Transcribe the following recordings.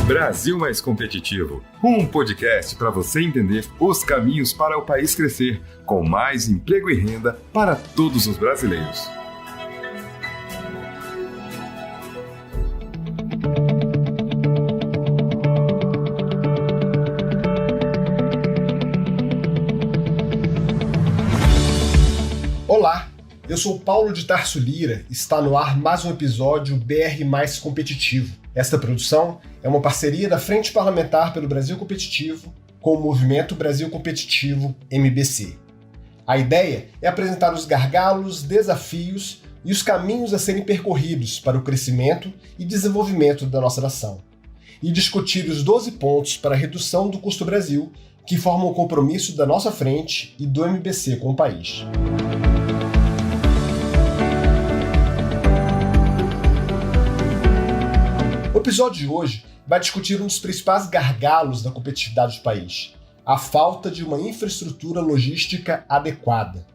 Brasil Mais Competitivo, um podcast para você entender os caminhos para o país crescer, com mais emprego e renda para todos os brasileiros. Olá, eu sou Paulo de Tarso Lira e está no ar mais um episódio BR Mais Competitivo. Esta produção é uma parceria da Frente Parlamentar pelo Brasil Competitivo com o Movimento Brasil Competitivo, MBC. A ideia é apresentar os gargalos, desafios e os caminhos a serem percorridos para o crescimento e desenvolvimento da nossa nação, e discutir os 12 pontos para a redução do custo Brasil que formam o compromisso da nossa frente e do MBC com o país. O episódio de hoje vai discutir um dos principais gargalos da competitividade do país, a falta de uma infraestrutura logística adequada.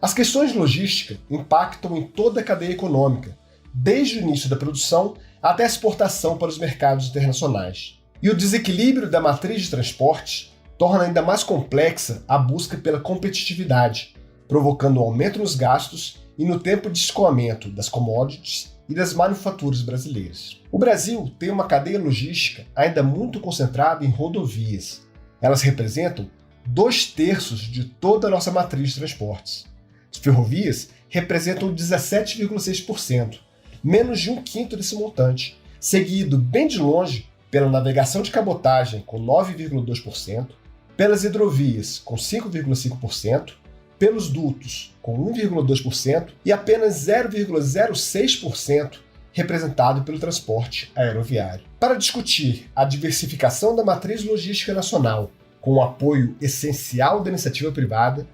As questões de logística impactam em toda a cadeia econômica, desde o início da produção até a exportação para os mercados internacionais. E o desequilíbrio da matriz de transportes torna ainda mais complexa a busca pela competitividade, provocando um aumento nos gastos e no tempo de escoamento das commodities e das manufaturas brasileiras. O Brasil tem uma cadeia logística ainda muito concentrada em rodovias. Elas representam 2/3 de toda a nossa matriz de transportes. As ferrovias representam 17,6%, menos de 1/5 desse montante, seguido bem de longe pela navegação de cabotagem, com 9,2%, pelas hidrovias, com 5,5%, pelos dutos, com 1,2%, e apenas 0,06% representado pelo transporte aeroviário. Para discutir a diversificação da matriz logística nacional, com o apoio essencial da iniciativa privada,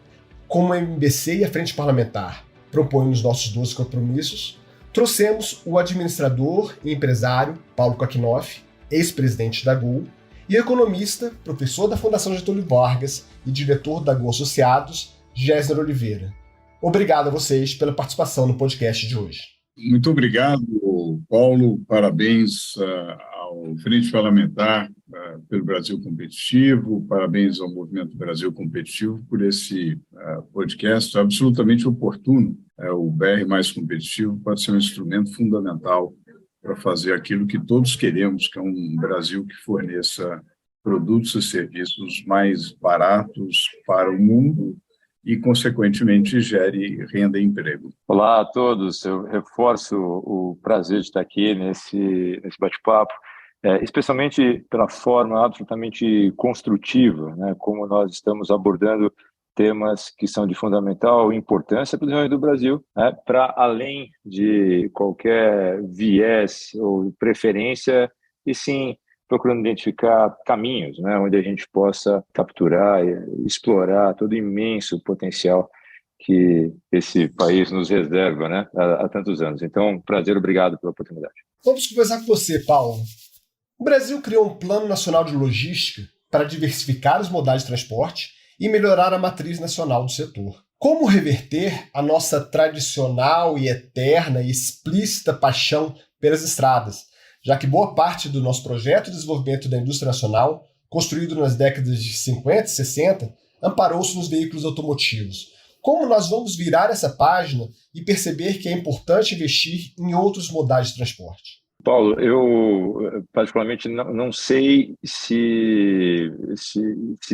como a MBC e a Frente Parlamentar propõem nos nossos 12 compromissos, trouxemos o administrador e empresário Paulo Kakinoff, ex-presidente da Gol, e o economista, professor da Fundação Getúlio Vargas e diretor da Gol Associados, Gessner Oliveira. Obrigado a vocês pela participação no podcast de hoje. Muito obrigado, Paulo. Parabéns ao Frente Parlamentar pelo Brasil Competitivo, parabéns ao Movimento Brasil Competitivo por esse podcast absolutamente oportuno. O BR Mais Competitivo pode ser um instrumento fundamental para fazer aquilo que todos queremos, que é um Brasil que forneça produtos e serviços mais baratos para o mundo e, consequentemente, gere renda e emprego. Olá a todos, eu reforço o prazer de estar aqui nesse bate-papo, especialmente pela forma absolutamente construtiva, né, como nós estamos abordando temas que são de fundamental importância para o desenvolvimento do Brasil, né, para além de qualquer viés ou preferência, e sim procurando identificar caminhos, né, onde a gente possa capturar e explorar todo o imenso potencial que esse país nos reserva, né, há tantos anos. Então, prazer, obrigado pela oportunidade. Vamos conversar com você, Paulo. O Brasil criou um Plano Nacional de Logística para diversificar os modais de transporte e melhorar a matriz nacional do setor. Como reverter a nossa tradicional e eterna e explícita paixão pelas estradas, já que boa parte do nosso projeto de desenvolvimento da indústria nacional, construído nas décadas de 50 e 60, amparou-se nos veículos automotivos? Como nós vamos virar essa página e perceber que é importante investir em outros modais de transporte? Paulo, eu particularmente não sei se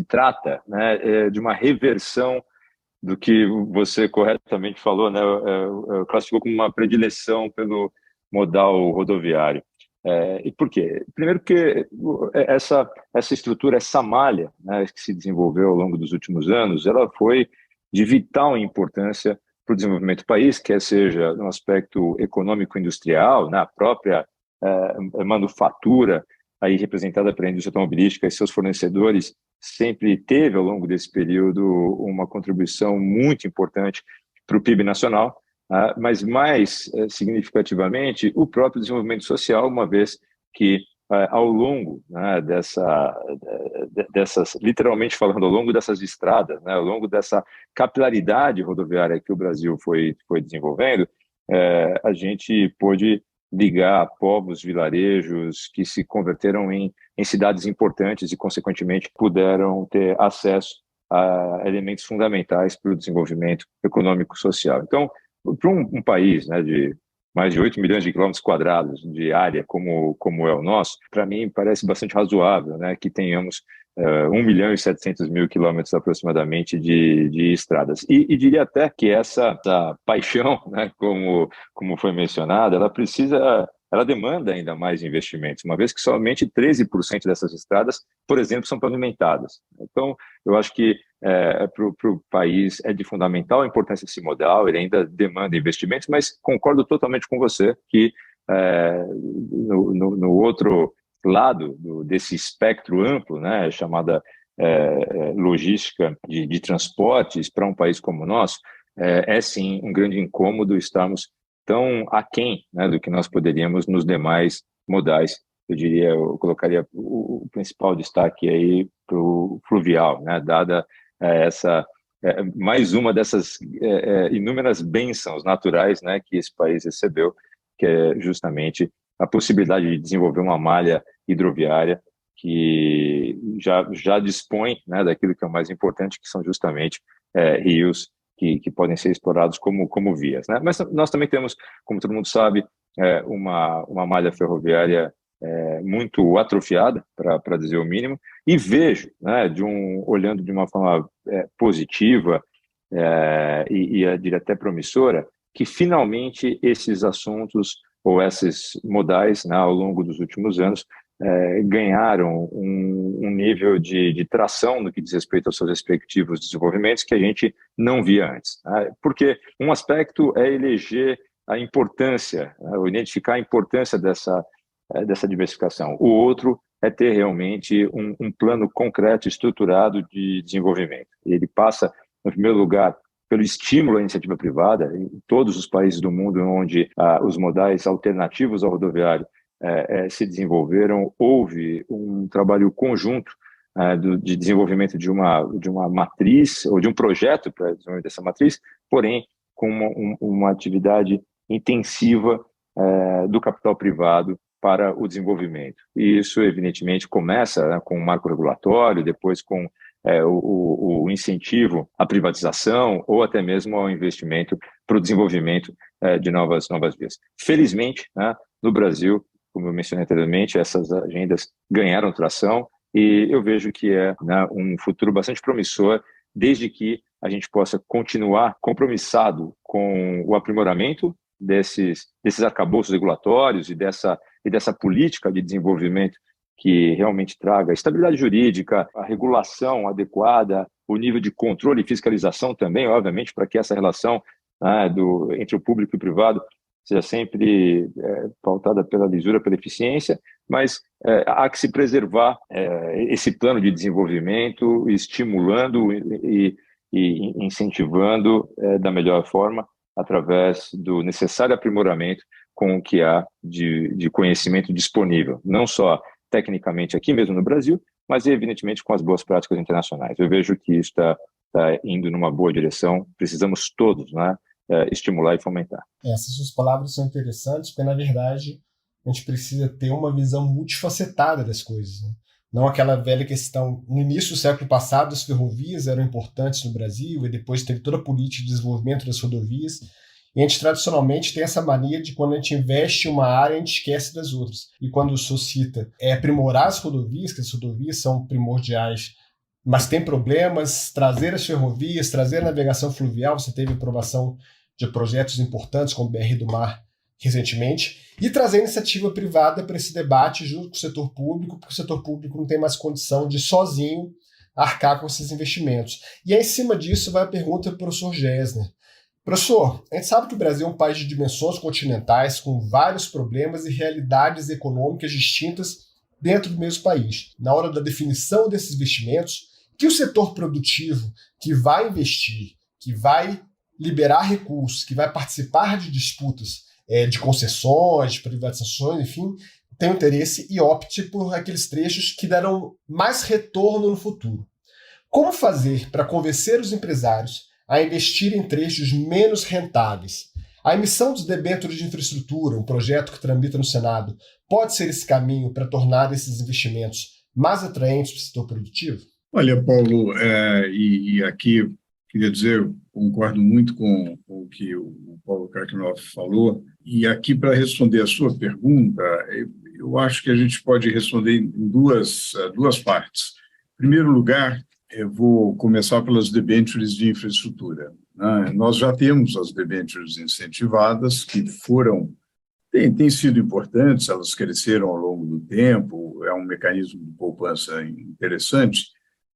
trata, né, de uma reversão do que você corretamente falou, né, classificou como uma predileção pelo modal rodoviário. E por quê? Primeiro porque essa estrutura, essa malha, né, que se desenvolveu ao longo dos últimos anos, ela foi de vital importância para o desenvolvimento do país, quer seja no aspecto econômico-industrial, na própria manufatura, aí representada pela indústria automobilística e seus fornecedores, sempre teve ao longo desse período uma contribuição muito importante para o PIB nacional, mas mais significativamente o próprio desenvolvimento social, uma vez que ao longo, né, dessas, literalmente falando, ao longo dessas estradas, né, ao longo dessa capilaridade rodoviária que o Brasil foi desenvolvendo, a gente pôde ligar povos, vilarejos que se converteram em cidades importantes e, consequentemente, puderam ter acesso a elementos fundamentais para o desenvolvimento econômico e social. Então, para um país, né, de mais de 8 milhões de quilômetros quadrados de área como é o nosso, para mim parece bastante razoável, né, que tenhamos 1 milhão e 700 mil quilômetros aproximadamente de estradas. E diria até que essa paixão, né, como foi mencionado, ela demanda ainda mais investimentos, uma vez que somente 13% dessas estradas, por exemplo, são pavimentadas. Então, eu acho que para o país é de fundamental importância esse modal, ele ainda demanda investimentos, mas concordo totalmente com você que no outro lado desse espectro amplo, né, chamada logística de transportes para um país como o nosso, é sim um grande incômodo estarmos tão aquém, né, do que nós poderíamos nos demais modais. Eu colocaria o principal destaque aí para o fluvial, né, dada essa mais uma dessas inúmeras bênçãos naturais, né, que esse país recebeu, que é justamente a possibilidade de desenvolver uma malha hidroviária que já dispõe, né, daquilo que é o mais importante, que são justamente rios que podem ser explorados como vias, né? Mas nós também temos, como todo mundo sabe, uma malha ferroviária muito atrofiada, para dizer o mínimo, e vejo, né, olhando de uma forma positiva e eu diria até promissora, que finalmente esses assuntos ou esses modais, né, ao longo dos últimos anos, ganharam um nível de tração no que diz respeito aos seus respectivos desenvolvimentos que a gente não via antes, né? Porque um aspecto é eleger a importância, né, ou identificar a importância dessa diversificação. O outro é ter realmente um plano concreto, estruturado de desenvolvimento. Ele passa, no primeiro lugar, pelo estímulo à iniciativa privada. Em todos os países do mundo onde os modais alternativos ao rodoviário se desenvolveram, houve um trabalho conjunto de desenvolvimento de uma matriz, ou de um projeto para desenvolvimento dessa matriz, porém com uma atividade intensiva do capital privado para o desenvolvimento. E isso, evidentemente, começa, né, com o marco regulatório, depois com o incentivo à privatização ou até mesmo ao investimento para o desenvolvimento de novas vias. Felizmente, né, no Brasil, como eu mencionei anteriormente, essas agendas ganharam tração e eu vejo que né, um futuro bastante promissor, desde que a gente possa continuar compromissado com o aprimoramento desses arcabouços regulatórios e dessa política de desenvolvimento que realmente traga estabilidade jurídica, a regulação adequada, o nível de controle e fiscalização também, obviamente, para que essa relação, né, entre o público e o privado seja sempre pautada pela lisura, pela eficiência, mas há que se preservar esse plano de desenvolvimento, estimulando e incentivando da melhor forma, através do necessário aprimoramento com o que há de conhecimento disponível, não só tecnicamente aqui mesmo no Brasil, mas evidentemente com as boas práticas internacionais. Eu vejo que isso está indo numa boa direção, precisamos todos, né, estimular e fomentar. Essas suas palavras são interessantes, porque na verdade a gente precisa ter uma visão multifacetada das coisas, né? Não aquela velha questão, no início do século passado as ferrovias eram importantes no Brasil e depois teve toda a política de desenvolvimento das rodovias. E a gente tradicionalmente tem essa mania de quando a gente investe em uma área, a gente esquece das outras. E quando o senhor cita aprimorar as rodovias, que as rodovias são primordiais, mas tem problemas, trazer as ferrovias, trazer a navegação fluvial, você teve aprovação de projetos importantes como o BR do Mar recentemente, e trazer a iniciativa privada para esse debate junto com o setor público, porque o setor público não tem mais condição de sozinho arcar com esses investimentos. E aí, em cima disso vai a pergunta para o professor Gessner. Professor, a gente sabe que o Brasil é um país de dimensões continentais, com vários problemas e realidades econômicas distintas dentro do mesmo país. Na hora da definição desses investimentos, que o setor produtivo que vai investir, que vai liberar recursos, que vai participar de disputas de concessões, de privatizações, enfim, tem interesse e opte por aqueles trechos que darão mais retorno no futuro. Como fazer para convencer os empresários a investir em trechos menos rentáveis? A emissão dos debêntures de infraestrutura, um projeto que tramita no Senado, pode ser esse caminho para tornar esses investimentos mais atraentes para o setor produtivo? Olha, Paulo, e aqui queria dizer, eu concordo muito com o que o Paulo Kakinoff falou, e aqui para responder a sua pergunta, eu acho que a gente pode responder em duas partes. Em primeiro lugar, eu vou começar pelas debêntures de infraestrutura, né? Nós já temos as debêntures incentivadas, que têm sido importantes, elas cresceram ao longo do tempo, é um mecanismo de poupança interessante,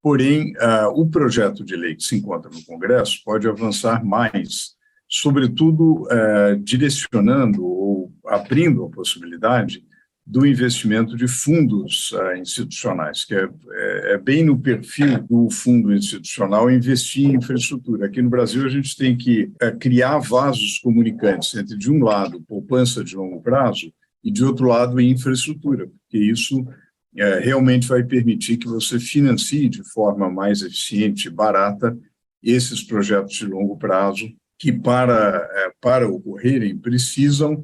porém, o projeto de lei que se encontra no Congresso pode avançar mais, sobretudo direcionando ou abrindo a possibilidade do investimento de fundos institucionais, que é bem no perfil do fundo institucional investir em infraestrutura. Aqui no Brasil, a gente tem que criar vasos comunicantes entre, de um lado, poupança de longo prazo e, de outro lado, infraestrutura, porque isso realmente vai permitir que você financie de forma mais eficiente e barata esses projetos de longo prazo que, para ocorrerem, precisam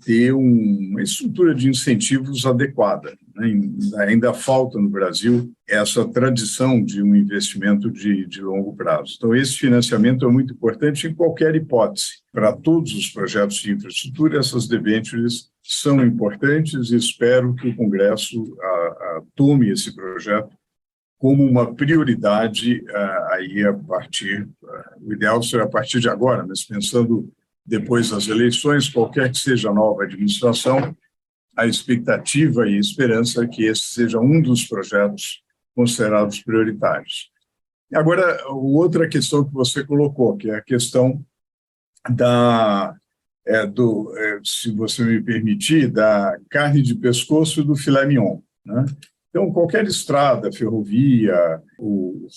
ter uma estrutura de incentivos adequada, né? Ainda falta no Brasil essa tradição de um investimento de longo prazo. Então, esse financiamento é muito importante em qualquer hipótese. Para todos os projetos de infraestrutura, essas debêntures são importantes e espero que o Congresso tome esse projeto como uma prioridade aí o ideal seria a partir de agora, mas pensando depois das eleições, qualquer que seja a nova administração, a expectativa e esperança é que esse seja um dos projetos considerados prioritários. Agora, outra questão que você colocou, que é a questão se você me permitir, da carne de pescoço e do filé mignon, né? Então, qualquer estrada, ferrovia,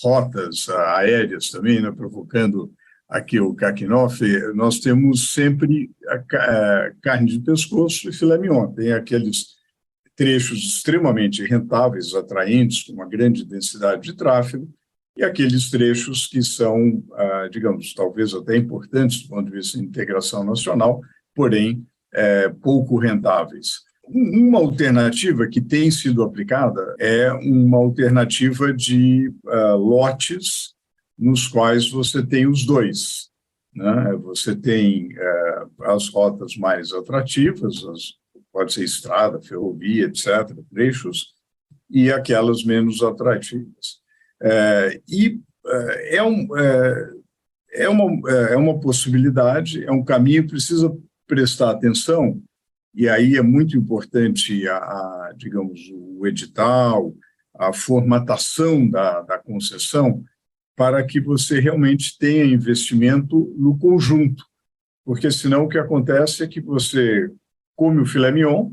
rotas aéreas também, né, provocando aqui o Kakinoff, nós temos sempre a carne de pescoço e filé mignon. Tem aqueles trechos extremamente rentáveis, atraentes, com uma grande densidade de tráfego, e aqueles trechos que são, digamos, talvez até importantes do ponto de vista de integração nacional, porém pouco rentáveis. Uma alternativa que tem sido aplicada é uma alternativa de lotes nos quais você tem os dois, né? Você tem as rotas mais atrativas, pode ser estrada, ferrovia, etc., trechos, e aquelas menos atrativas. É uma possibilidade, é um caminho que precisa prestar atenção, e aí é muito importante, digamos, o edital, a formatação da concessão, para que você realmente tenha investimento no conjunto, porque senão o que acontece é que você come o filé mignon,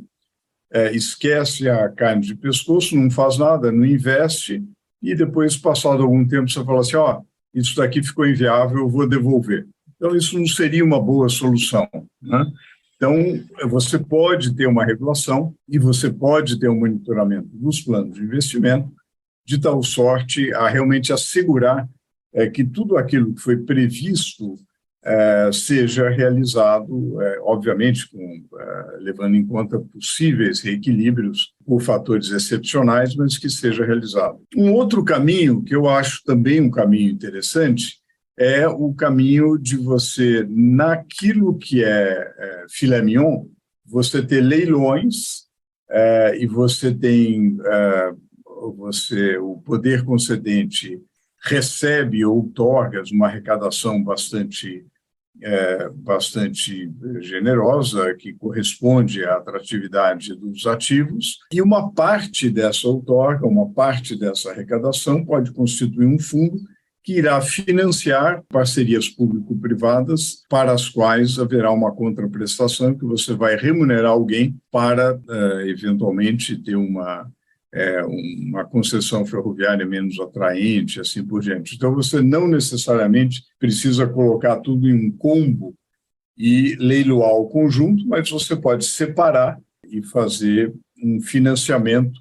esquece a carne de pescoço, não faz nada, não investe, e depois, passado algum tempo, você fala assim, isso daqui ficou inviável, eu vou devolver. Então, isso não seria uma boa solução, né? Então, você pode ter uma regulação e você pode ter um monitoramento dos planos de investimento de tal sorte a realmente assegurar que tudo aquilo que foi previsto seja realizado, obviamente, levando em conta possíveis reequilíbrios por fatores excepcionais, mas que seja realizado. Um outro caminho, que eu acho também um caminho interessante, é o caminho de você, naquilo que é filé mignon, você ter leilões e você tem o poder concedente recebe ou outorga uma arrecadação bastante generosa, que corresponde à atratividade dos ativos, e uma parte dessa outorga, uma parte dessa arrecadação pode constituir um fundo que irá financiar parcerias público-privadas para as quais haverá uma contraprestação que você vai remunerar alguém para, eventualmente, ter uma concessão ferroviária menos atraente, assim por diante. Então, você não necessariamente precisa colocar tudo em um combo e leiloar o conjunto, mas você pode separar e fazer um financiamento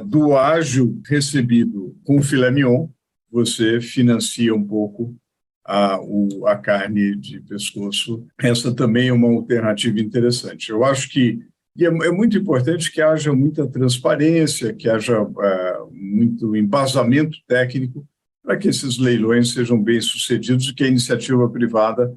do ágio recebido com filé mignon, você financia um pouco a carne de pescoço. Essa também é uma alternativa interessante. Eu acho que é muito importante que haja muita transparência, que haja muito embasamento técnico para que esses leilões sejam bem-sucedidos e que a iniciativa privada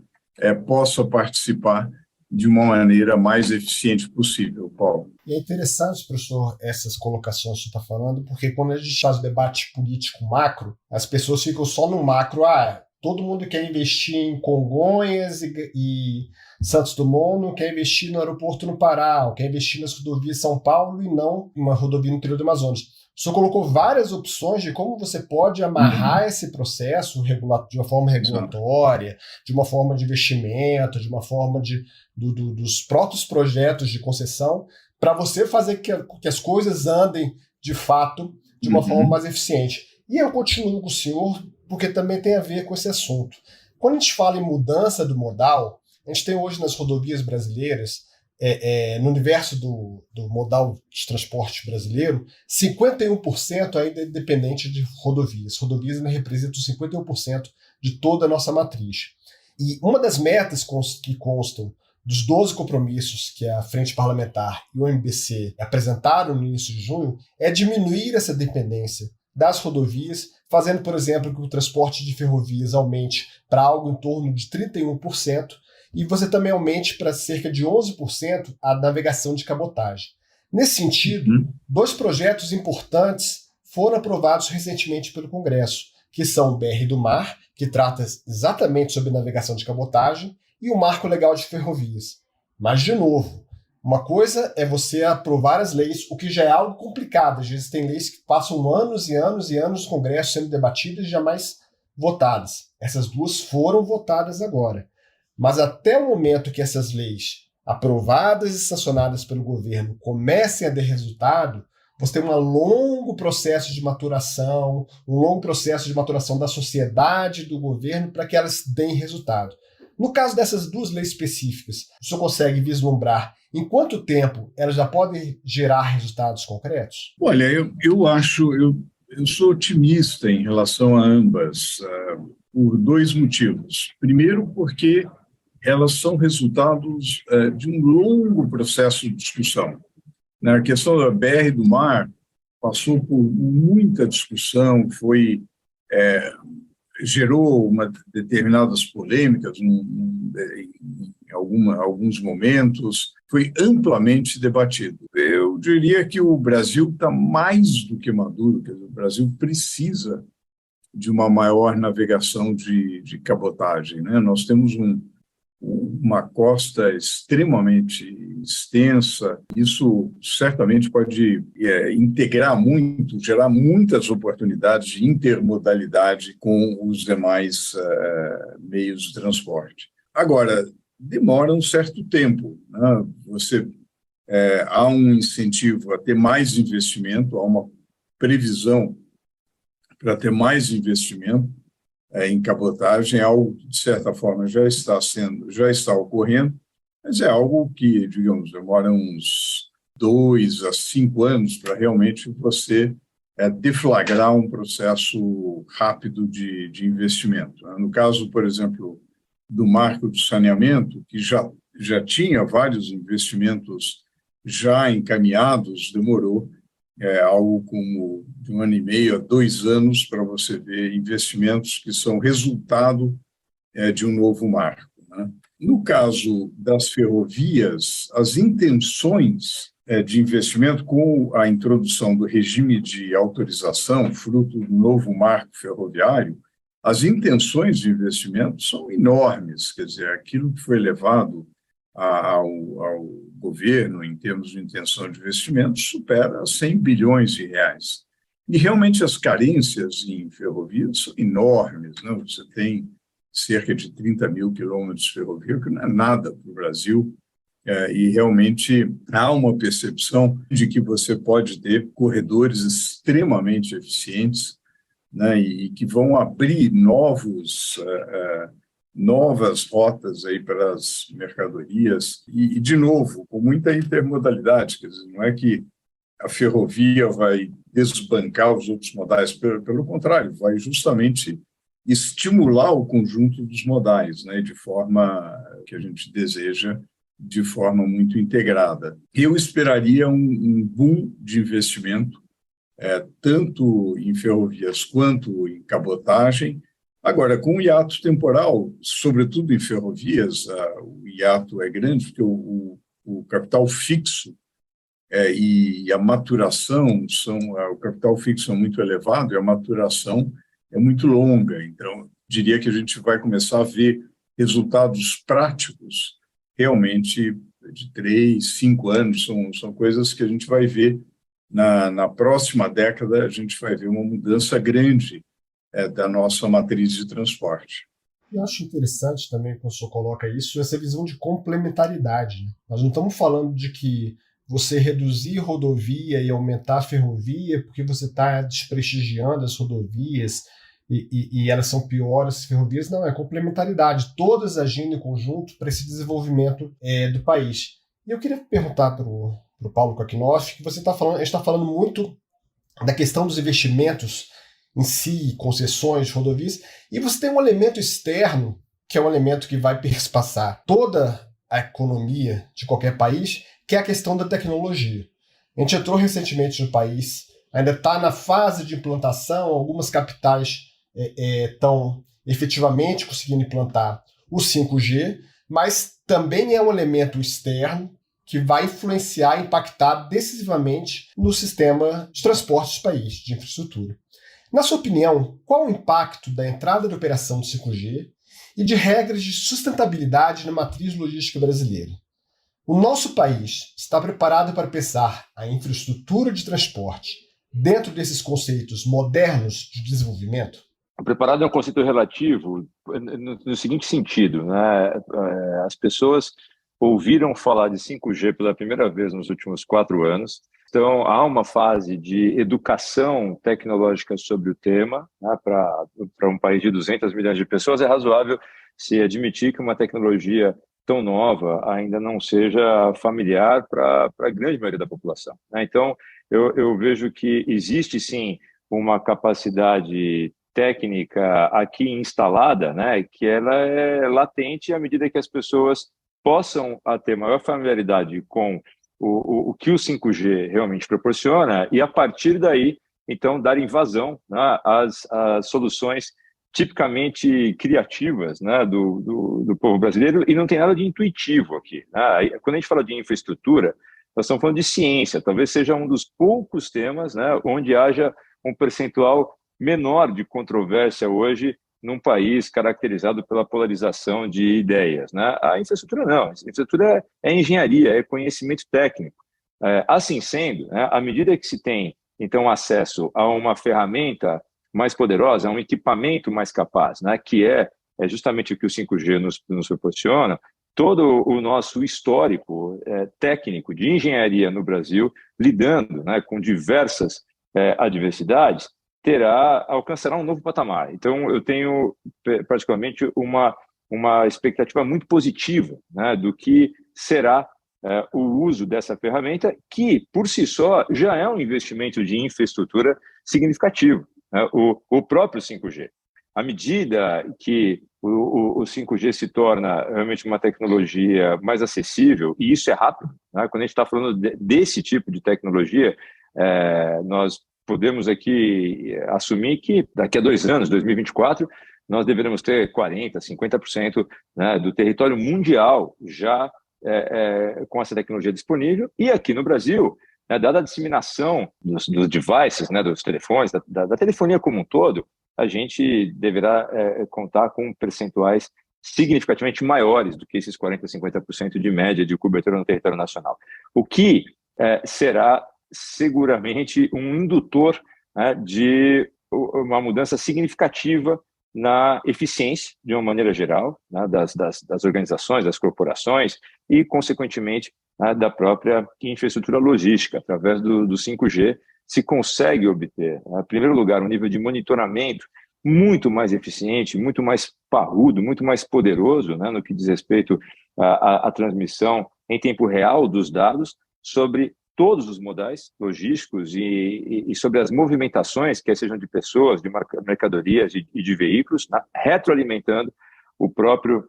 possa participar de uma maneira mais eficiente possível, Paulo. E é interessante, professor, essas colocações que você está falando, porque quando a gente faz debate político macro, as pessoas ficam só no macro. Todo mundo quer investir em Congonhas e Santos Dumont, não quer investir no aeroporto no Pará, ou quer investir nas rodovias de São Paulo e não em uma rodovia no interior do Amazonas. O senhor colocou várias opções de como você pode amarrar esse processo de uma forma regulatória, de uma forma de investimento, de uma forma dos próprios projetos de concessão, para você fazer que as coisas andem, de fato, de uma forma mais eficiente. E eu continuo com o senhor, porque também tem a ver com esse assunto. Quando a gente fala em mudança do modal, a gente tem hoje nas rodovias brasileiras, no universo do modal de transporte brasileiro, 51% ainda é dependente de rodovias. Rodovias ainda representam 51% de toda a nossa matriz. E uma das metas que constam dos 12 compromissos que a Frente Parlamentar e o MBC apresentaram no início de junho é diminuir essa dependência das rodovias, fazendo, por exemplo, que o transporte de ferrovias aumente para algo em torno de 31%, e você também aumente para cerca de 11% a navegação de cabotagem. Nesse sentido, 2 projetos importantes foram aprovados recentemente pelo Congresso, que são o BR do Mar, que trata exatamente sobre navegação de cabotagem, e o Marco Legal de Ferrovias. Mas, de novo, uma coisa é você aprovar as leis, o que já é algo complicado. Às vezes tem leis que passam anos e anos e anos no Congresso sendo debatidas e jamais votadas. Essas 2 foram votadas agora. Mas até o momento que essas leis, aprovadas e sancionadas pelo governo, comecem a dar resultado, você tem um longo processo de maturação, da sociedade, do governo, para que elas deem resultado. No caso dessas 2 leis específicas, o senhor consegue vislumbrar em quanto tempo elas já podem gerar resultados concretos? Olha, eu sou otimista em relação a ambas, por 2 motivos. Primeiro, porque elas são resultados de um longo processo de discussão. A questão da BR do Mar passou por muita discussão, gerou determinadas polêmicas em alguns momentos, foi amplamente debatido. Eu diria que o Brasil está mais do que maduro, quer dizer, o Brasil precisa de uma maior navegação de cabotagem, né? Nós temos uma costa extremamente extensa, isso certamente pode integrar muito, gerar muitas oportunidades de intermodalidade com os demais meios de transporte. Agora, demora um certo tempo, né? Há um incentivo a ter mais investimento, há uma previsão para ter mais investimento em cabotagem, algo que, de certa forma, já está ocorrendo, mas é algo que, digamos, demora uns 2 a 5 anos para realmente você deflagrar um processo rápido de investimento. No caso, por exemplo, do marco do saneamento, que já tinha vários investimentos já encaminhados, demorou algo como de 1 ano e meio a 2 anos para você ver investimentos que são resultado de um novo marco, né? No caso das ferrovias, as intenções de investimento com a introdução do regime de autorização, fruto do novo marco ferroviário, as intenções de investimento são enormes, quer dizer, aquilo que foi levado ao governo em termos de intenção de investimento supera 100 bilhões de reais. E realmente as carências em ferrovias são enormes, né? Você tem cerca de 30 mil quilômetros de ferrovia, que não é nada para o Brasil, e realmente há uma percepção de que você pode ter corredores extremamente eficientes, né, e que vão abrir novas rotas aí para as mercadorias e, de novo, com muita intermodalidade. Quer dizer, não é que a ferrovia vai desbancar os outros modais, pelo contrário, vai justamente estimular o conjunto dos modais, né, de forma que a gente deseja, de forma muito integrada. Eu esperaria um boom de investimento, tanto em ferrovias quanto em cabotagem. Agora, com o hiato temporal, sobretudo em ferrovias, o hiato é grande, porque o capital fixo e a maturação o capital fixo é muito elevado e a maturação é muito longa. Então, diria que a gente vai começar a ver resultados práticos realmente de 3, 5 anos. São coisas que a gente vai ver na próxima década. A gente vai ver uma mudança grande da nossa matriz de transporte. Eu acho interessante também, quando o senhor coloca isso, essa visão de complementaridade, né? Nós não estamos falando de que você reduzir rodovia e aumentar a ferrovia porque você está desprestigiando as rodovias e elas são piores as ferrovias. Não, é complementaridade, todas agindo em conjunto para esse desenvolvimento do país. E eu queria perguntar para o Paulo Kakinoff, que a gente está falando muito da questão dos investimentos em si, concessões, rodovias, e você tem um elemento externo, que é um elemento que vai perspassar toda a economia de qualquer país, que é a questão da tecnologia. A gente entrou recentemente no país, ainda está na fase de implantação, algumas capitais estão efetivamente conseguindo implantar o 5G, mas também é um elemento externo que vai influenciar, impactar decisivamente no sistema de transporte do país, de infraestrutura. Na sua opinião, qual o impacto da entrada de operação do 5G e de regras de sustentabilidade na matriz logística brasileira? O nosso país está preparado para pensar a infraestrutura de transporte dentro desses conceitos modernos de desenvolvimento? Preparado é um conceito relativo no seguinte sentido, né? As pessoas ouviram falar de 5G pela primeira vez nos últimos 4 anos. Então, há uma fase de educação tecnológica sobre o tema, né? Para um país de 200 milhões de pessoas, é razoável se admitir que uma tecnologia tão nova ainda não seja familiar para a grande maioria da população, né? Então, eu vejo que existe, sim, uma capacidade técnica aqui instalada, né, que ela é latente à medida que as pessoas possam ter maior familiaridade com o que o 5G realmente proporciona e, a partir daí, então, dar invasão, né, às soluções tipicamente criativas, né, do povo brasileiro, e não tem nada de intuitivo aqui, né? Quando a gente fala de infraestrutura, nós estamos falando de ciência, talvez seja um dos poucos temas, né, onde haja um percentual menor de controvérsia hoje num país caracterizado pela polarização de ideias, né? A infraestrutura não, a infraestrutura é engenharia, é conhecimento técnico. Assim sendo, né, à medida que se tem, então, acesso a uma ferramenta mais poderosa, a um equipamento mais capaz, né, que é justamente o que o 5G nos proporciona, todo o nosso histórico técnico de engenharia no Brasil, lidando, né, com diversas adversidades, alcançará um novo patamar. Então, eu tenho, particularmente, uma expectativa muito positiva, né, do que será o uso dessa ferramenta, que, por si só, já é um investimento de infraestrutura significativo, né, o próprio 5G. À medida que o 5G se torna realmente uma tecnologia mais acessível, e isso é rápido, né? Quando a gente está falando desse tipo de tecnologia, nós podemos aqui assumir que daqui a 2 anos, 2024, nós deveremos ter 40%, 50%, né, do território mundial já com essa tecnologia disponível. E aqui no Brasil, né, dada a disseminação dos devices, né, dos telefones, da telefonia como um todo, a gente deverá contar com percentuais significativamente maiores do que esses 40%, 50% de média de cobertura no território nacional. O que será seguramente um indutor, né, de uma mudança significativa na eficiência, de uma maneira geral, né, das organizações, das corporações e, consequentemente, né, da própria infraestrutura logística. Através do 5G, se consegue obter, né, em primeiro lugar, um nível de monitoramento muito mais eficiente, muito mais parrudo, muito mais poderoso, né, no que diz respeito à transmissão em tempo real dos dados sobre todos os modais logísticos e sobre as movimentações, quer sejam de pessoas, de mercadorias e de veículos, né, retroalimentando o próprio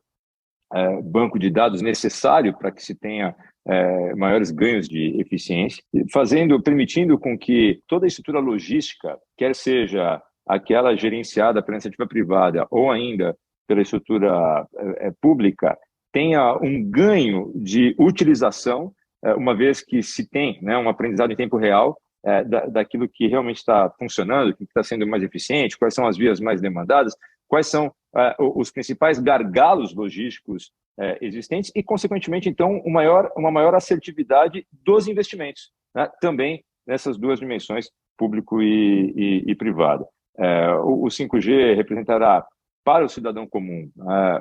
banco de dados necessário para que se tenha maiores ganhos de eficiência, permitindo com que toda a estrutura logística, quer seja aquela gerenciada pela iniciativa privada ou ainda pela estrutura pública, tenha um ganho de utilização, uma vez que se tem, né, um aprendizado em tempo real daquilo que realmente está funcionando, que está sendo mais eficiente, quais são as vias mais demandadas, quais são os principais gargalos logísticos existentes e, consequentemente, então, uma maior assertividade dos investimentos, né, também nessas duas dimensões, público e privado. O 5G representará para o cidadão comum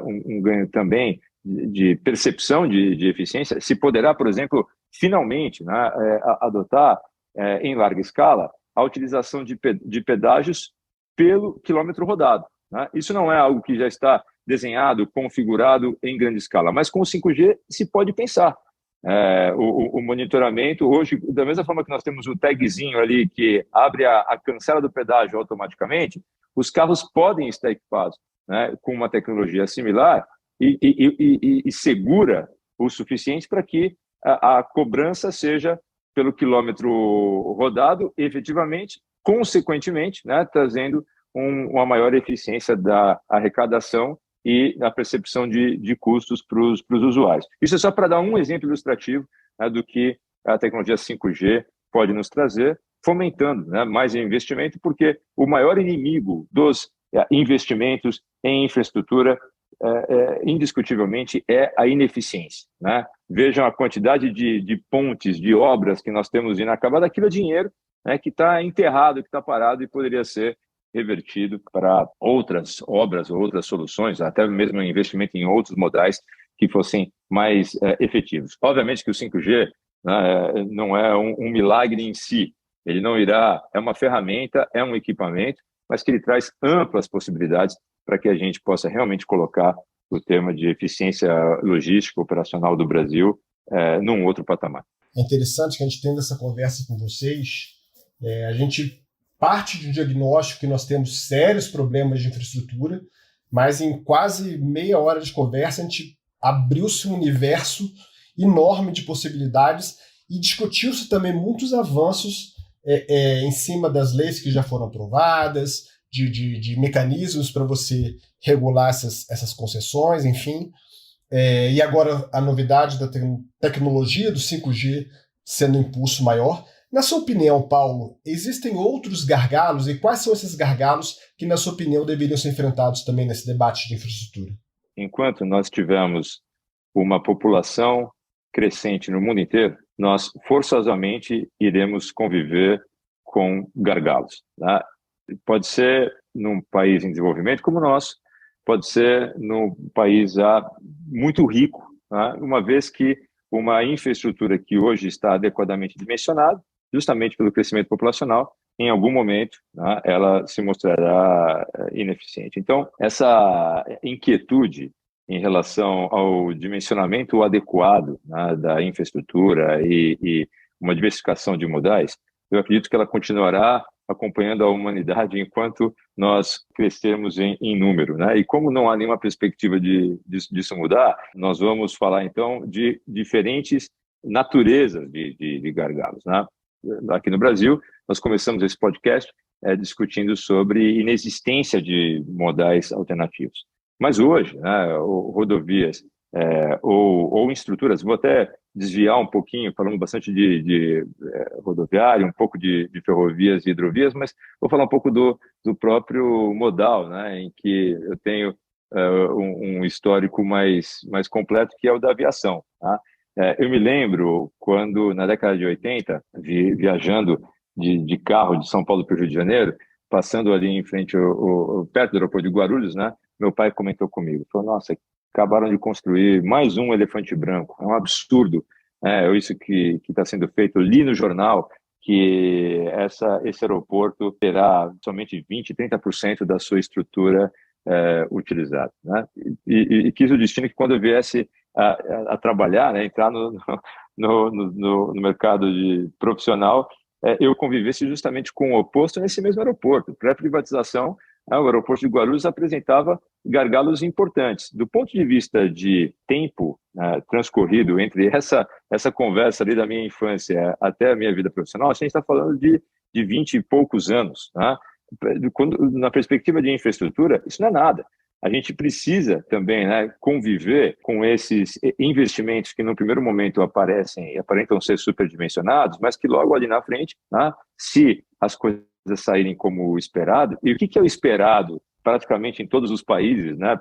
um ganho também de percepção de eficiência. Se poderá, por exemplo, finalmente, né, adotar em larga escala a utilização de pedágios pelo quilômetro rodado, né? Isso não é algo que já está desenhado, configurado em grande escala, mas com o 5G se pode pensar. O monitoramento, hoje, da mesma forma que nós temos o tagzinho ali que abre a cancela do pedágio automaticamente, os carros podem estar equipados, né, com uma tecnologia similar e segura o suficiente para que a cobrança seja pelo quilômetro rodado, efetivamente, consequentemente, né, trazendo uma maior eficiência da arrecadação e da percepção de custos para os usuários. Isso é só para dar um exemplo ilustrativo, né, do que a tecnologia 5G pode nos trazer, fomentando, né, mais investimento, porque o maior inimigo dos investimentos em infraestrutura, indiscutivelmente, é a ineficiência, né? Vejam a quantidade de pontes, de obras que nós temos inacabadas, aquilo é dinheiro, né, que está enterrado, que está parado e poderia ser revertido para outras obras ou outras soluções, até mesmo investimento em outros modais que fossem mais efetivos. Obviamente que o 5G, né, não é um milagre em si, ele não irá, é uma ferramenta, é um equipamento, mas que ele traz amplas possibilidades para que a gente possa realmente colocar o tema de eficiência logística operacional do Brasil num outro patamar. É interessante que a gente tendo essa conversa com vocês, a gente parte de um diagnóstico que nós temos sérios problemas de infraestrutura, mas em quase meia hora de conversa a gente abriu-se um universo enorme de possibilidades e discutiu-se também muitos avanços em cima das leis que já foram aprovadas, de mecanismos para você regular essas concessões, enfim. E agora a novidade da tecnologia do 5G sendo um impulso maior. Na sua opinião, Paulo, existem outros gargalos e quais são esses gargalos que, na sua opinião, deveriam ser enfrentados também nesse debate de infraestrutura? Enquanto nós tivermos uma população crescente no mundo inteiro, nós forçosamente iremos conviver com gargalos, né? Pode ser num país em desenvolvimento como o nosso, pode ser num país muito rico, né? Uma vez que uma infraestrutura que hoje está adequadamente dimensionada, justamente pelo crescimento populacional, em algum momento, né, ela se mostrará ineficiente. Então, essa inquietude em relação ao dimensionamento adequado, né, da infraestrutura e uma diversificação de modais, eu acredito que ela continuará acompanhando a humanidade enquanto nós crescermos em número, né? E como não há nenhuma perspectiva disso mudar, nós vamos falar, então, de diferentes naturezas de gargalos, né? Aqui no Brasil, nós começamos esse podcast discutindo sobre inexistência de modais alternativos. Mas hoje, né, rodovias ou estruturas, vou até desviar um pouquinho, falando bastante de rodoviário, um pouco de ferrovias e hidrovias, mas vou falar um pouco do próprio modal, né, em que eu tenho um histórico mais completo, que é o da aviação, tá? Eu me lembro quando, na década de 80, viajando de carro de São Paulo para o Rio de Janeiro, passando ali em frente, perto do aeroporto de Guarulhos, né, meu pai comentou comigo, falou, nossa, acabaram de construir mais um elefante branco, é um absurdo, isso que está sendo feito. Eu li no jornal que esse aeroporto terá somente 20%, 30% da sua estrutura utilizada, né? E quis o destino que quando eu viesse a trabalhar, né, entrar no mercado profissional, eu convivesse justamente com o oposto nesse mesmo aeroporto. Pré-privatização, o aeroporto de Guarulhos apresentava gargalos importantes. Do ponto de vista de tempo transcorrido entre essa conversa ali da minha infância até a minha vida profissional, a gente está falando de 20 e poucos anos. Né? Na perspectiva de infraestrutura, isso não é nada. A gente precisa também, né, conviver com esses investimentos que no primeiro momento aparecem e aparentam ser superdimensionados, mas que logo ali na frente, né, se as coisas saírem como esperado, e o que é o esperado praticamente em todos os países, né,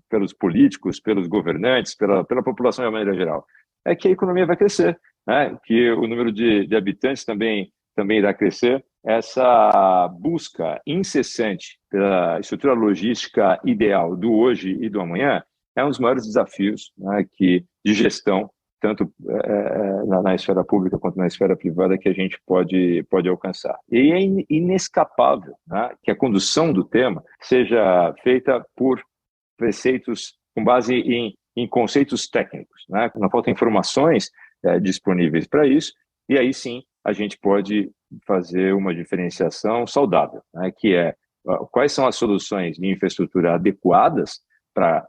pelos políticos, pelos governantes, pela população de uma maneira geral, é que a economia vai crescer, né, que o número de habitantes também irá crescer. Essa busca incessante pela estrutura logística ideal do hoje e do amanhã é um dos maiores desafios, né, de gestão, tanto na esfera pública quanto na esfera privada, que a gente pode alcançar. E é inescapável, né, que a condução do tema seja feita por preceitos com base em conceitos técnicos, né? Não faltam informações disponíveis para isso, e aí sim a gente pode fazer uma diferenciação saudável, né? Que é quais são as soluções de infraestrutura adequadas para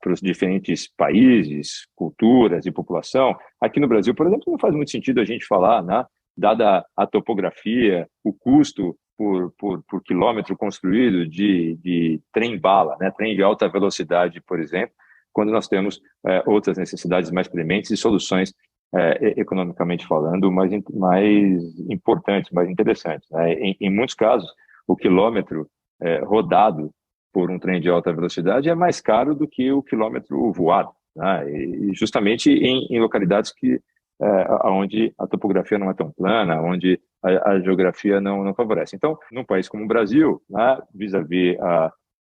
os diferentes países, culturas e população. Aqui no Brasil, por exemplo, não faz muito sentido a gente falar, né, dada a topografia, o custo por quilômetro construído de trem-bala, né, trem de alta velocidade, por exemplo, quando nós temos outras necessidades mais prementes e soluções economicamente falando, mais importantes, mais interessantes. Né? Em muitos casos, o quilômetro rodado por um trem de alta velocidade é mais caro do que o quilômetro voado, né? E justamente em localidades onde a topografia não é tão plana, onde a geografia não favorece. Então, num país como o Brasil, né, vis-à-vis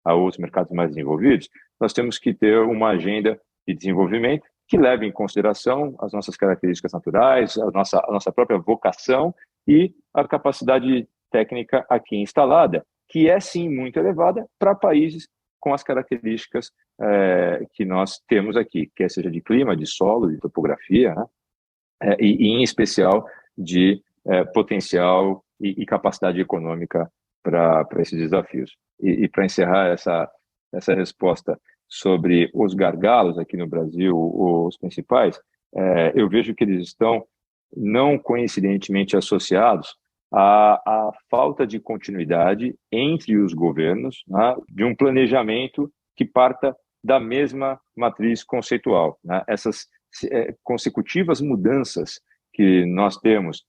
a outros mercados mais desenvolvidos, nós temos que ter uma agenda de desenvolvimento que leve em consideração as nossas características naturais, a nossa própria vocação e a capacidade técnica aqui instalada, que é sim muito elevada para países com as características que nós temos aqui, quer seja de clima, de solo, de topografia, né? E em especial de potencial e capacidade econômica para esses desafios. E para encerrar essa resposta sobre os gargalos aqui no Brasil, os principais, eu vejo que eles estão não coincidentemente associados à falta de continuidade entre os governos, né, de um planejamento que parta da mesma matriz conceitual. Né? Essas consecutivas mudanças que nós temos,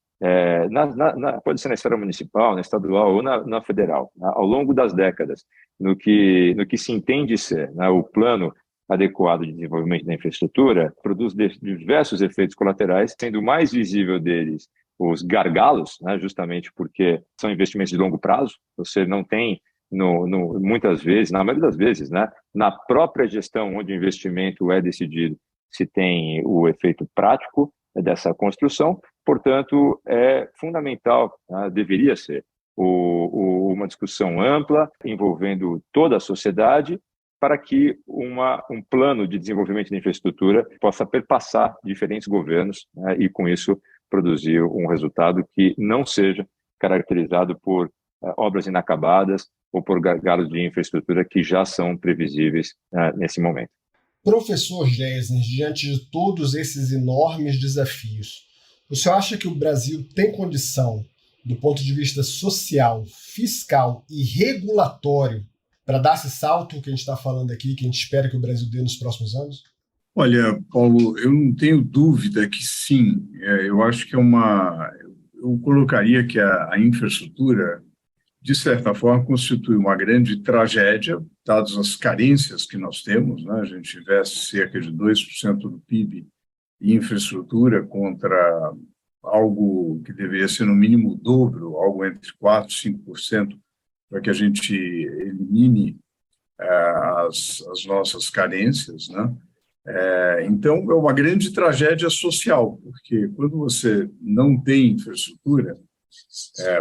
pode ser na esfera municipal, na estadual ou na federal, né, ao longo das décadas, no que se entende ser, né, o plano adequado de desenvolvimento da infraestrutura, produz diversos efeitos colaterais, sendo o mais visível deles os gargalos, né, justamente porque são investimentos de longo prazo, você não tem, muitas vezes, na maioria das vezes, né, na própria gestão onde o investimento é decidido, se tem o efeito prático dessa construção, portanto, é fundamental, né, deveria ser, uma discussão ampla, envolvendo toda a sociedade, para que um plano de desenvolvimento de infraestrutura possa perpassar diferentes governos, né, e, com isso, produzir um resultado que não seja caracterizado por obras inacabadas ou por gargalos de infraestrutura que já são previsíveis nesse momento. Professor Gessner, diante de todos esses enormes desafios, o senhor acha que o Brasil tem condição, do ponto de vista social, fiscal e regulatório, para dar esse salto que a gente está falando aqui, que a gente espera que o Brasil dê nos próximos anos? Olha, Paulo, eu não tenho dúvida que sim. Eu acho que eu colocaria que a infraestrutura, de certa forma, constitui uma grande tragédia, dadas as carências que nós temos, né? A gente investe cerca de 2% do PIB em infraestrutura contra algo que deveria ser no mínimo o dobro, algo entre 4% e 5%, para que a gente elimine as nossas carências, né? Então, é uma grande tragédia social, porque quando você não tem infraestrutura,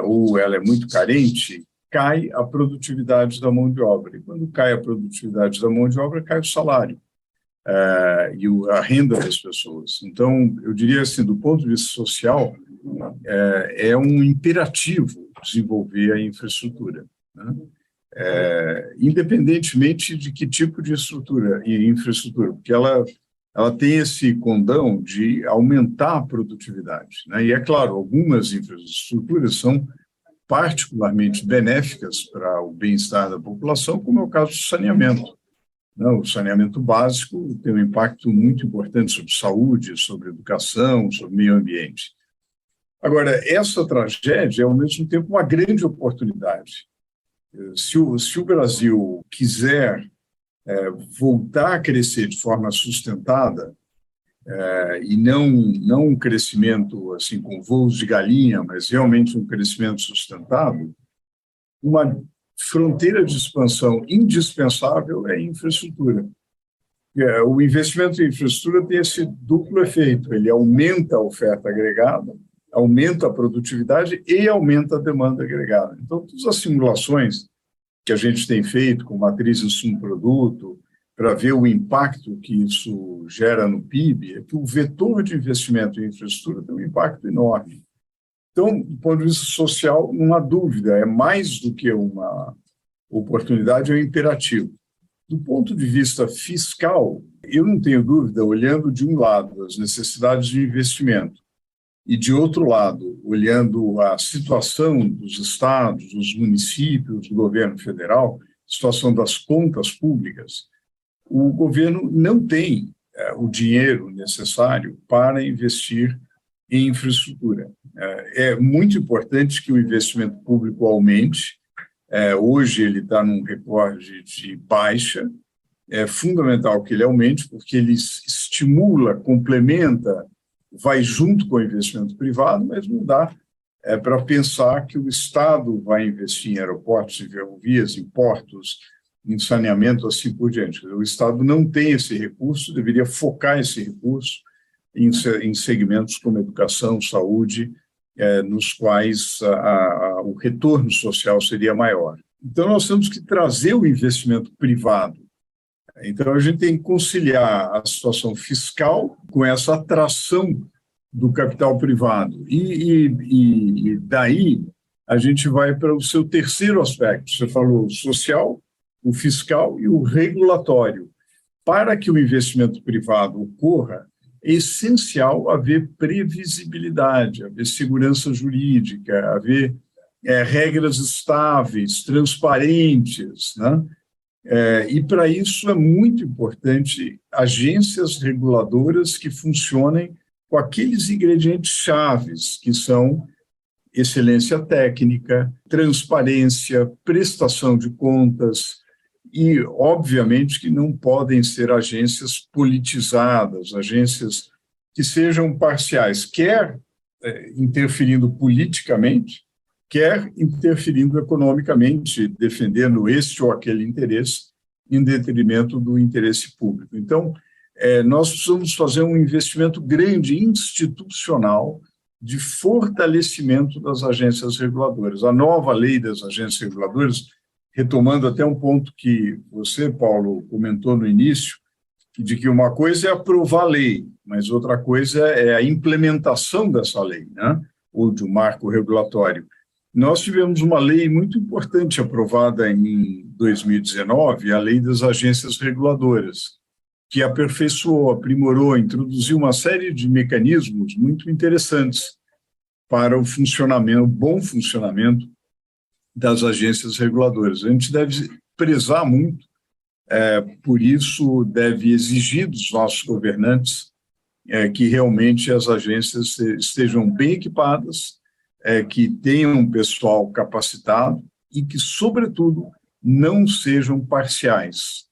ou ela é muito carente, cai a produtividade da mão de obra. E quando cai a produtividade da mão de obra, cai o salário. e a renda das pessoas. Então, eu diria assim, do ponto de vista social, é um imperativo desenvolver a infraestrutura, né? Independentemente de que tipo de estrutura e infraestrutura, porque ela tem esse condão de aumentar a produtividade, né? E, é claro, algumas infraestruturas são particularmente benéficas para o bem-estar da população, como é o caso do saneamento. O saneamento básico tem um impacto muito importante sobre saúde, sobre educação, sobre meio ambiente. Agora, essa tragédia é, ao mesmo tempo, uma grande oportunidade. Se o Brasil quiser voltar a crescer de forma sustentada, e não um crescimento assim com voos de galinha, mas realmente um crescimento sustentável, uma fronteira de expansão indispensável é a infraestrutura. O investimento em infraestrutura tem esse duplo efeito: ele aumenta a oferta agregada, aumenta a produtividade e aumenta a demanda agregada. Então, todas as simulações que a gente tem feito com matriz insumo-produto, para ver o impacto que isso gera no PIB, é que o vetor de investimento em infraestrutura tem um impacto enorme. Então, do ponto de vista social, não há dúvida, é mais do que uma oportunidade, é um imperativo. Do ponto de vista fiscal, eu não tenho dúvida, olhando de um lado as necessidades de investimento e, de outro lado, olhando a situação dos estados, dos municípios, do governo federal, situação das contas públicas, o governo não tem o dinheiro necessário para investir em infraestrutura. É muito importante que o investimento público aumente. Hoje ele está num recorde de baixa. É fundamental que ele aumente, porque ele estimula, complementa, vai junto com o investimento privado, mas não dá para pensar que o Estado vai investir em aeroportos, em ferrovias, em portos, em saneamento, assim por diante. O Estado não tem esse recurso, deveria focar esse recurso em segmentos como educação, saúde, nos quais o retorno social seria maior. Então, nós temos que trazer o investimento privado. Então, a gente tem que conciliar a situação fiscal com essa atração do capital privado. E daí a gente vai para o seu terceiro aspecto. Você falou o social, o fiscal e o regulatório. Para que o investimento privado ocorra, é essencial haver previsibilidade, haver segurança jurídica, haver regras estáveis, transparentes, né? E, para isso, é muito importante agências reguladoras que funcionem com aqueles ingredientes chaves, que são excelência técnica, transparência, prestação de contas e, obviamente, que não podem ser agências politizadas, agências que sejam parciais, quer interferindo politicamente, quer interferindo economicamente, defendendo este ou aquele interesse em detrimento do interesse público. Então, nós precisamos fazer um investimento grande, institucional, de fortalecimento das agências reguladoras. A nova lei das agências reguladoras, retomando até um ponto que você, Paulo, comentou no início, de que uma coisa é aprovar a lei, mas outra coisa é a implementação dessa lei, né? Ou de um marco regulatório. Nós tivemos uma lei muito importante aprovada em 2019, a Lei das Agências Reguladoras, que aperfeiçoou, aprimorou, introduziu uma série de mecanismos muito interessantes para o funcionamento, o bom funcionamento das agências reguladoras. A gente deve prezar muito, por isso deve exigir dos nossos governantes que realmente as agências estejam bem equipadas, que tenham um pessoal capacitado e que, sobretudo, não sejam parciais,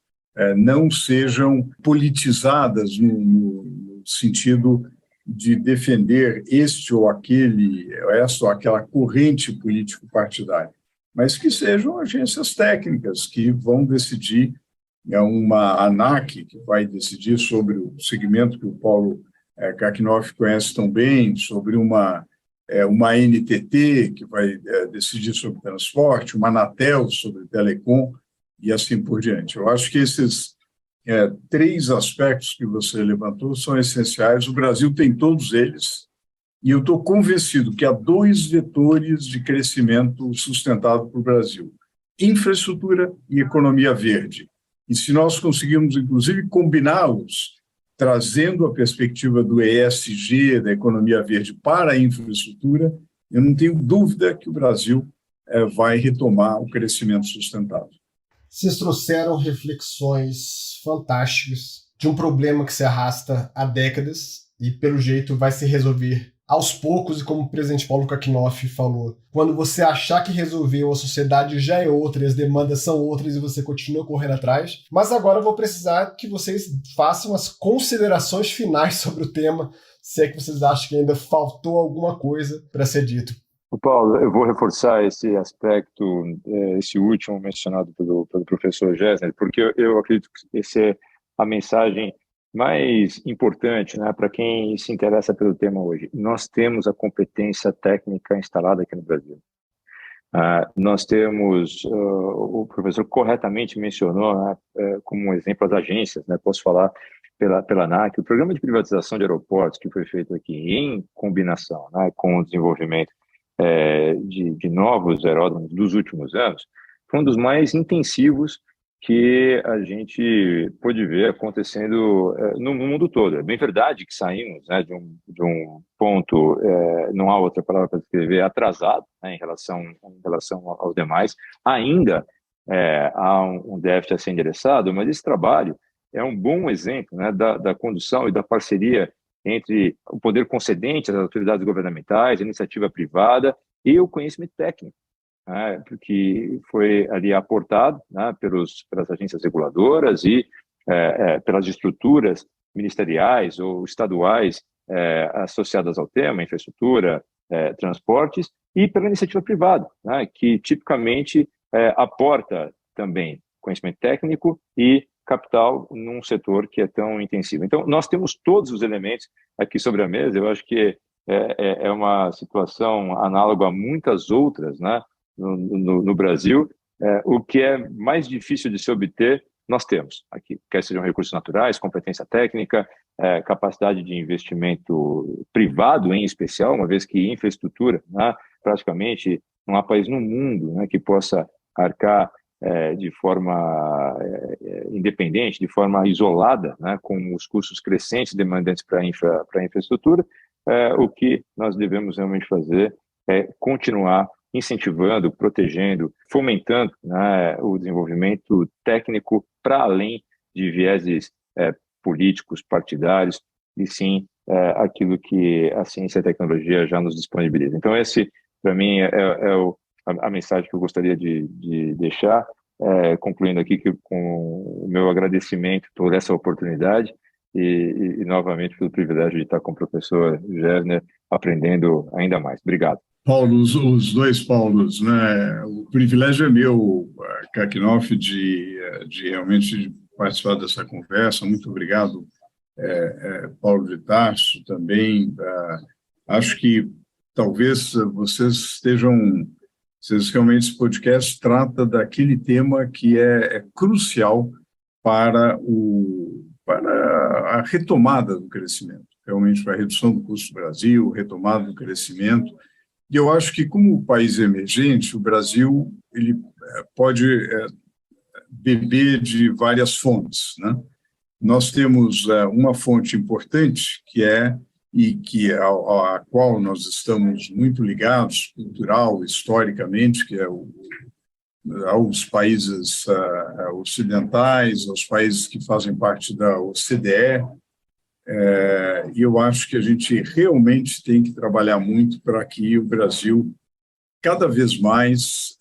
não sejam politizadas no sentido de defender este ou aquele, essa ou aquela corrente político-partidária, mas que sejam agências técnicas que vão decidir, uma ANAC que vai decidir sobre o segmento que o Paulo Kakinoff conhece tão bem, sobre uma NTT que vai decidir sobre transporte, uma Anatel sobre telecom e assim por diante. Eu acho que esses Três aspectos que você levantou são essenciais. O Brasil tem todos eles, e eu estou convencido que há dois vetores de crescimento sustentável para o Brasil: infraestrutura e economia verde. E se nós conseguirmos, inclusive, combiná-los, trazendo a perspectiva do ESG, da economia verde, para a infraestrutura, eu não tenho dúvida que o Brasil vai retomar o crescimento sustentável. Vocês trouxeram reflexões fantásticas de um problema que se arrasta há décadas e, pelo jeito, vai se resolver aos poucos, e como o presidente Paulo Kakinoff falou, quando você achar que resolveu, a sociedade já é outra, e as demandas são outras e você continua correndo atrás. Mas agora eu vou precisar que vocês façam as considerações finais sobre o tema, se é que vocês acham que ainda faltou alguma coisa para ser dito. Paulo, eu vou reforçar esse aspecto, esse último mencionado pelo professor Gessner, porque eu acredito que essa é a mensagem mais importante, né, para quem se interessa pelo tema hoje. Nós temos a competência técnica instalada aqui no Brasil. Nós temos, o professor corretamente mencionou, né, como um exemplo, as agências, né, posso falar pela ANAC, o programa de privatização de aeroportos que foi feito aqui em combinação, né, com o desenvolvimento de novos aeródromos dos últimos anos, foi um dos mais intensivos que a gente pôde ver acontecendo no mundo todo. É bem verdade que saímos, né, de um ponto, não há outra palavra para descrever, atrasado, né, em relação aos demais. Ainda há um déficit a ser endereçado, mas esse trabalho é um bom exemplo, né, da condução e da parceria entre o poder concedente, as autoridades governamentais, a iniciativa privada e o conhecimento técnico, né, porque foi ali aportado, né, pelas agências reguladoras e pelas estruturas ministeriais ou estaduais associadas ao tema, infraestrutura, transportes, e pela iniciativa privada, né, que tipicamente aporta também conhecimento técnico e capital num setor que é tão intensivo. Então, nós temos todos os elementos aqui sobre a mesa. Eu acho que é uma situação análoga a muitas outras, né, no Brasil. O que é mais difícil de se obter, nós temos aqui, quer sejam recursos naturais, competência técnica, capacidade de investimento privado, em especial, uma vez que infraestrutura, né, praticamente não há país no mundo, né, que possa arcar de forma independente, de forma isolada, né, com os custos crescentes demandantes para a infraestrutura. O que nós devemos realmente fazer é continuar incentivando, protegendo, fomentando, né, o desenvolvimento técnico para além de vieses políticos, partidários, e sim aquilo que a ciência e a tecnologia já nos disponibiliza. Então, esse, para mim, a mensagem que eu gostaria de deixar, concluindo aqui com o meu agradecimento por essa oportunidade e novamente pelo privilégio de estar com o professor Gessner aprendendo ainda mais. Obrigado. Paulo, os dois Paulos, né? O privilégio é meu, Kakinoff, de realmente participar dessa conversa. Muito obrigado, Paulo de Tarso, também. Acho que talvez vocês realmente, esse podcast trata daquele tema que é crucial para a retomada do crescimento, realmente para a redução do custo do Brasil, retomada do crescimento. E eu acho que, como país emergente, o Brasil ele pode beber de várias fontes, né? Nós temos uma fonte importante a qual nós estamos muito ligados, cultural, historicamente, que é aos países ocidentais, aos países que fazem parte da OCDE. E eu acho que a gente realmente tem que trabalhar muito para que o Brasil cada vez mais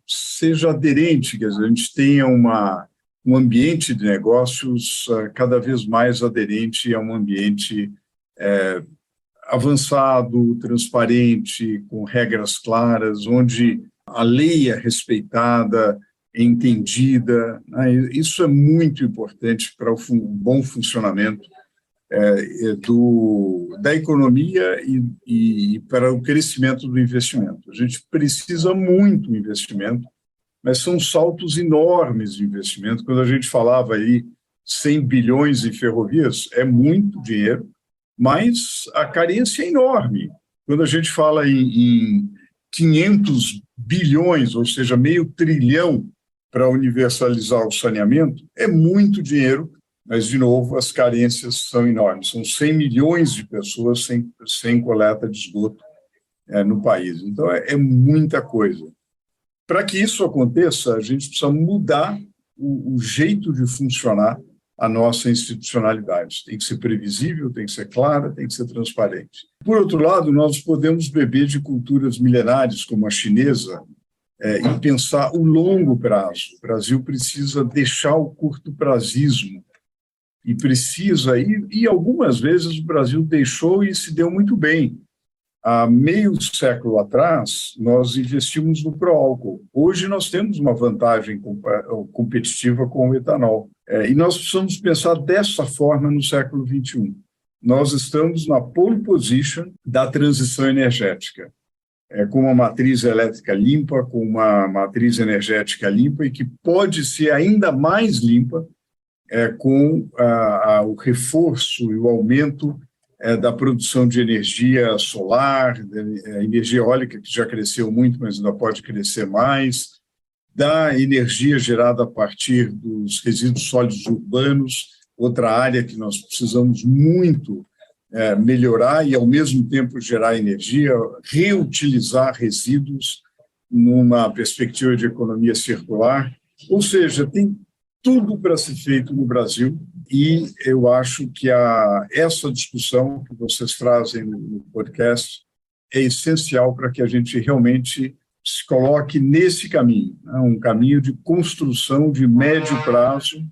seja aderente, quer dizer, a gente tenha um ambiente de negócios cada vez mais aderente a um ambiente avançado, transparente, com regras claras, onde a lei é respeitada, é entendida, né? Isso é muito importante para o bom funcionamento da economia e para o crescimento do investimento. A gente precisa muito de investimento, mas são saltos enormes de investimento. Quando a gente falava aí 100 bilhões em ferrovias é muito dinheiro, mas a carência é enorme. Quando a gente fala em 500 bilhões, ou seja, meio trilhão para universalizar o saneamento, é muito dinheiro, mas, de novo, as carências são enormes. São 100 milhões de pessoas sem coleta de esgoto no país. Então, é muita coisa. Para que isso aconteça, a gente precisa mudar o jeito de funcionar a nossa institucionalidade. Tem que ser previsível, tem que ser clara, tem que ser transparente. Por outro lado, nós podemos beber de culturas milenares, como a chinesa, e pensar o longo prazo. O Brasil precisa deixar o curto-prazismo e precisa, e algumas vezes o Brasil deixou e se deu muito bem. Há meio século atrás, nós investimos no pró-álcool. Hoje nós temos uma vantagem competitiva com o etanol. E nós precisamos pensar dessa forma no século XXI. Nós estamos na pole position da transição energética, com uma matriz elétrica limpa, com uma matriz energética limpa e que pode ser ainda mais limpa com o reforço e o aumento da produção de energia solar, energia eólica, que já cresceu muito, mas ainda pode crescer mais, da energia gerada a partir dos resíduos sólidos urbanos, outra área que nós precisamos muito melhorar e, ao mesmo tempo, gerar energia, reutilizar resíduos numa perspectiva de economia circular. Ou seja, tem tudo para ser feito no Brasil e eu acho que essa discussão que vocês trazem no podcast é essencial para que a gente realmente se coloque nesse caminho, um caminho de construção de médio prazo,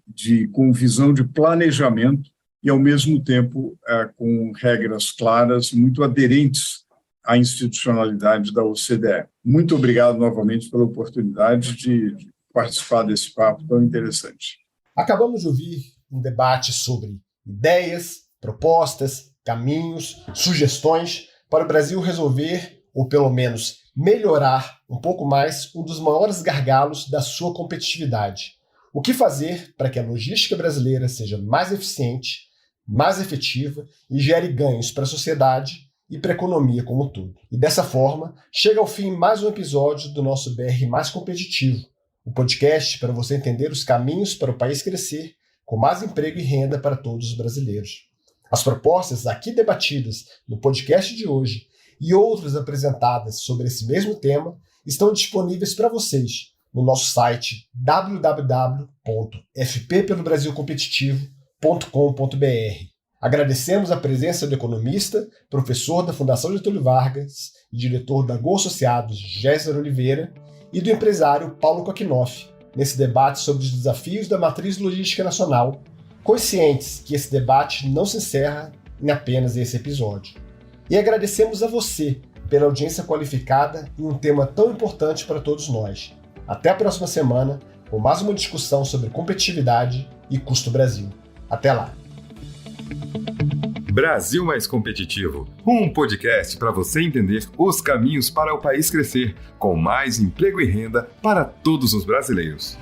com visão de planejamento e, ao mesmo tempo, com regras claras, muito aderentes à institucionalidade da OCDE. Muito obrigado novamente pela oportunidade de participar desse papo tão interessante. Acabamos de ouvir um debate sobre ideias, propostas, caminhos, sugestões para o Brasil resolver, ou pelo menos melhorar um pouco mais, um dos maiores gargalos da sua competitividade. O que fazer para que a logística brasileira seja mais eficiente, mais efetiva e gere ganhos para a sociedade e para a economia como um todo. E dessa forma, chega ao fim mais um episódio do nosso BR Mais Competitivo, o podcast para você entender os caminhos para o país crescer com mais emprego e renda para todos os brasileiros. As propostas aqui debatidas no podcast de hoje e outras apresentadas sobre esse mesmo tema estão disponíveis para vocês no nosso site www.fppelobrasilcompetitivo.com.br. Agradecemos a presença do economista, professor da Fundação Getúlio Vargas e diretor da Go Associados, Géser Oliveira, e do empresário Paulo Kokinoff, nesse debate sobre os desafios da matriz logística nacional, conscientes que esse debate não se encerra em apenas esse episódio. E agradecemos a você pela audiência qualificada em um tema tão importante para todos nós. Até a próxima semana com mais uma discussão sobre competitividade e custo Brasil. Até lá! Brasil Mais Competitivo, um podcast para você entender os caminhos para o país crescer, com mais emprego e renda para todos os brasileiros.